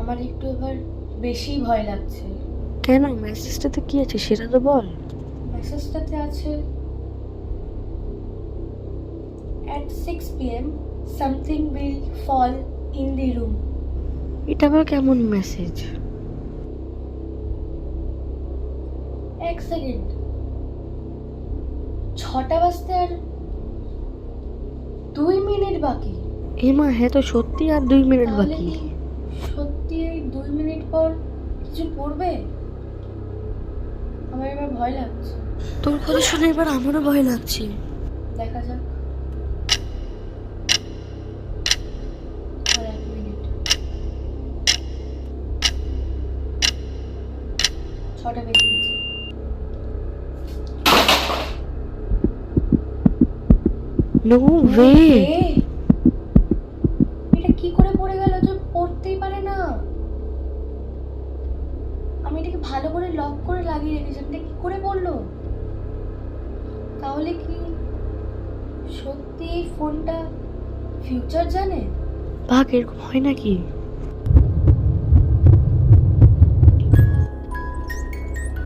আমার একটু এবার বেশি ভয় লাগছে। কেন? মেসেজটাতে কি আছে সেটা তো বল। মেসেজটাতে আছে at 6 p.m. something will fall in the room. এটা আবার কেমন মেসেজ? এক সেকেন্ড, 6টা বাজতে আর 2 মিনিট বাকি। এমা, হ্যাঁ তো সত্যি আর 2 মিনিট তাহলে বাকি। কি সত্যি এই 2 মিনিট পর কিছু পড়বে? আমার এবার ভয় লাগছে। তোর কথা শুনে এবার আমারও ভয় লাগছে। দেখা যাক। আর 1 মিনিট, 6টা বেজে গেছে। No way. এটা কি করে পড়ে গেল যে পড়তেই পারে না? আমি এটাকে ভালো করে লক করে লাগিয়ে রেখেছি, এটা কি করে পড়লো? তাহলে কি সত্যি এই ফোনটা ফিউচার জানে? ভাগ, এরকম হয় নাকি?